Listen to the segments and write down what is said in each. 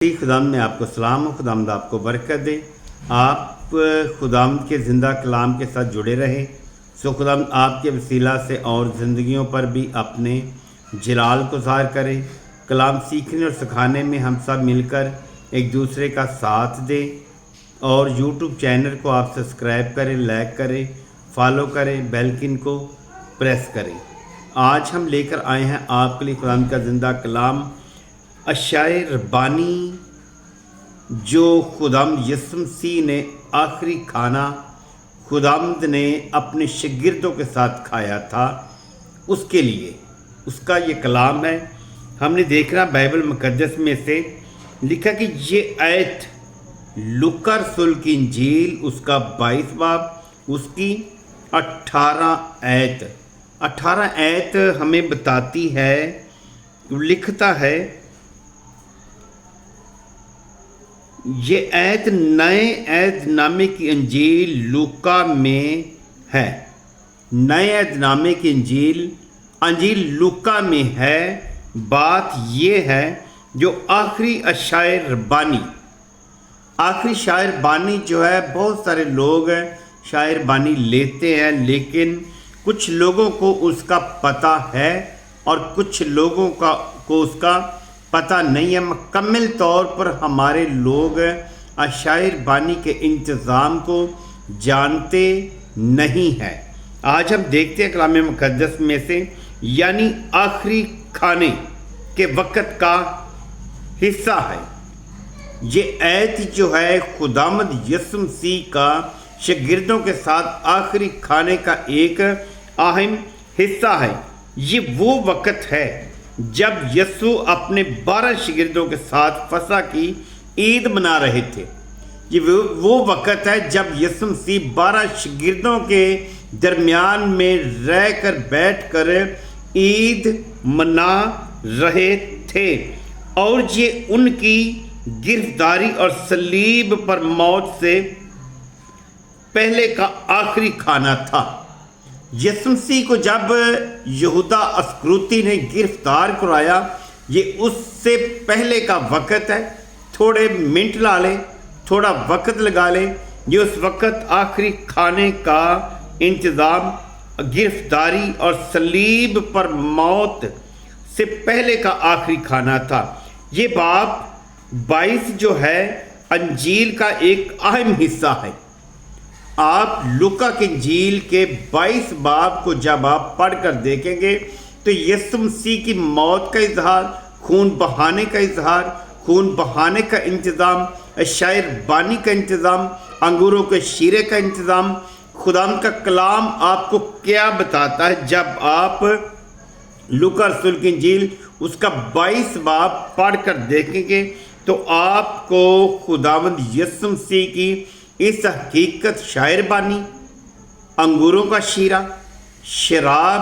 خداوند میں آپ کو سلام ہو، خداوند آپ کو برکت دے، آپ خداوند کے زندہ کلام کے ساتھ جڑے رہے، خداوند آپ کے وسیلہ سے اور زندگیوں پر بھی اپنے جلال کو ظاہر کرے۔ کلام سیکھنے اور سکھانے میں ہم سب مل کر ایک دوسرے کا ساتھ دیں، اور یوٹیوب چینل کو آپ سبسکرائب کریں، لائک کریں، فالو کریں، بیل آئیکن کو پریس کریں۔ آج ہم لے کر آئے ہیں آپ کے لیے خداوند کا زندہ کلام، اشعیا ربانی، جو خداوند یسوع مسیح نے آخری کھانا خداوند نے اپنے شاگردوں کے ساتھ کھایا تھا، اس کے لیے اس کا یہ کلام ہے۔ ہم نے دیکھنا بائبل مقدس میں سے لکھا کہ یہ آیت لوکا رسول کی انجیل اس کا 22 باب اس کی 18 آیت ہمیں بتاتی ہے، لکھتا ہے یہ آیت نئے عہد نامے کی انجیل لوکا میں ہے، نئے عہد نامے کی انجیل لوکا میں ہے۔ بات یہ ہے جو آخری شاعر بانی جو ہے، بہت سارے لوگ شاعر بانی لیتے ہیں، لیکن کچھ لوگوں کو اس کا پتہ ہے اور کچھ لوگوں کو اس کا پتہ نہیں ہے۔ مکمل طور پر ہمارے لوگ شاعر بانی کے انتظام کو جانتے نہیں ہیں۔ آج ہم دیکھتے ہیں کلام مقدس میں سے، یعنی آخری کھانے کے وقت کا حصہ ہے۔ یہ آیت جو ہے خداوند یسوع مسیح کا شاگردوں کے ساتھ آخری کھانے کا ایک اہم حصہ ہے۔ یہ وہ وقت ہے جب یسوع اپنے 12 شاگردوں کے ساتھ فسح کی عید منا رہے تھے۔ یہ وہ وقت ہے جب یسوع مسیح 12 شاگردوں کے درمیان میں رہ کر بیٹھ کر عید منا رہے تھے، اور یہ ان کی گرفتاری اور صلیب پر موت سے پہلے کا آخری کھانا تھا۔ یسوع مسیح کو جب یہودا اسکریوتی نے گرفتار کرایا، یہ اس سے پہلے کا وقت ہے۔ تھوڑے منٹ لا لیں، تھوڑا وقت لگا لیں، یہ اس وقت آخری کھانے کا انتظام، گرفتاری اور صلیب پر موت سے پہلے کا آخری کھانا تھا۔ یہ باب 22 جو ہے انجیل کا ایک اہم حصہ ہے۔ آپ لوکا کی انجیل کے 22 باب کو جب آپ پڑھ کر دیکھیں گے تو یسوع مسیح کی موت کا اظہار، خون بہانے کا اظہار، خون بہانے کا انتظام، شاعر بانی کا انتظام، انگوروں کے شیرے کا انتظام، خداوند کا کلام آپ کو کیا بتاتا ہے۔ جب آپ لوکا رسول کی انجیل اس کا 22 باب پڑھ کر دیکھیں گے تو آپ کو خداوند یسوع مسیح کی اس حقیقت، شاعر بانی، انگوروں کا شیرہ، شراب،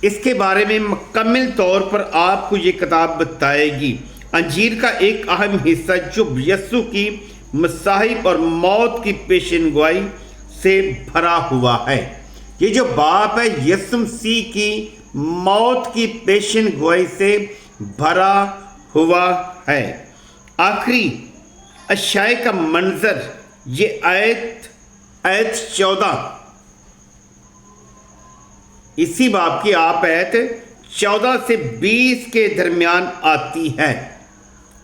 اس کے بارے میں مکمل طور پر آپ کو یہ کتاب بتائے گی۔ انجیل کا ایک اہم حصہ جو یسوع کی مصائب اور موت کی پیشن گوئی سے بھرا ہوا ہے۔ یہ جو باب ہے یسوع مسیح کی موت کی پیشن گوئی سے بھرا ہوا ہے۔ آخری اشعیا کا منظر، یہ آیت 14، اسی باب کی آپ آیت 14 سے 20 کے درمیان آتی ہے۔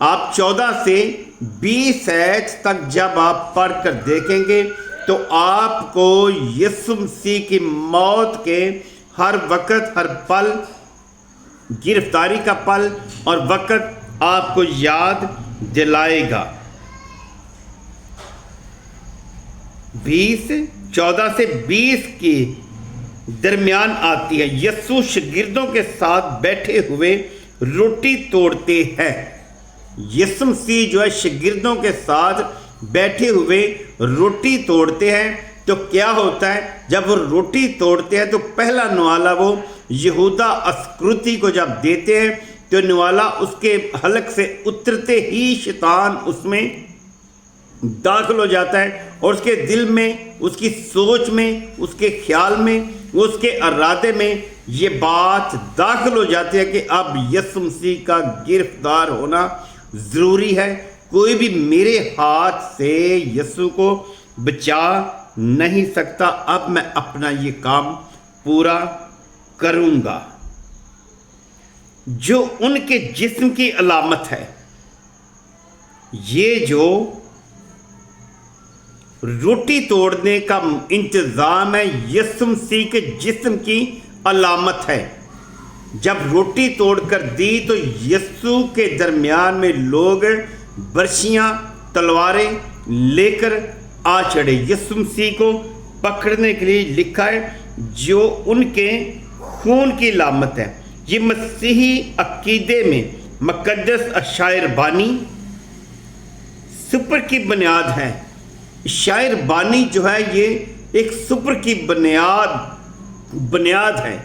آپ 14 سے 20 آیت تک جب آپ پڑھ کر دیکھیں گے تو آپ کو یسوع مسیح کی موت کے ہر وقت، ہر پل، گرفتاری کا پل اور وقت آپ کو یاد دلائے گا۔ 14 سے 20 کے درمیان آتی ہے۔ یسوع شاگردوں کے ساتھ بیٹھے ہوئے روٹی توڑتے ہیں۔ یسوع مسیح جو ہے شاگردوں کے ساتھ بیٹھے ہوئے روٹی توڑتے ہیں، تو کیا ہوتا ہے جب وہ روٹی توڑتے ہیں تو پہلا نوالا وہ یہودا اسکریوتی کو جب دیتے ہیں تو نوالا اس کے حلق سے اترتے ہی شیطان اس میں داخل ہو جاتا ہے، اور اس کے دل میں، اس کی سوچ میں، اس کے خیال میں، اس کے ارادے میں یہ بات داخل ہو جاتی ہے کہ اب یسوع مسیح کا گرفتار ہونا ضروری ہے. کوئی بھی میرے ہاتھ سے یسوع کو بچا نہیں سکتا. اب میں اپنا یہ کام پورا کروں گا. جو ان کے جسم کی علامت ہے، یہ جو روٹی توڑنے کا انتظام ہے، یسوع مسیح کے جسم کی علامت ہے. جب روٹی توڑ کر دی تو یسوع کے درمیان میں لوگ برچیاں تلواریں لے کر آ چڑھے. یسوع مسیح کو پکڑنے کے لیے لکھا ہے جو ان کے خون کی علامت ہے. یہ مسیحی عقیدے میں مقدس اشعار بانی سپر کی بنیاد ہے. اشعار بانی جو ہے یہ ایک سپر کی بنیاد ہے.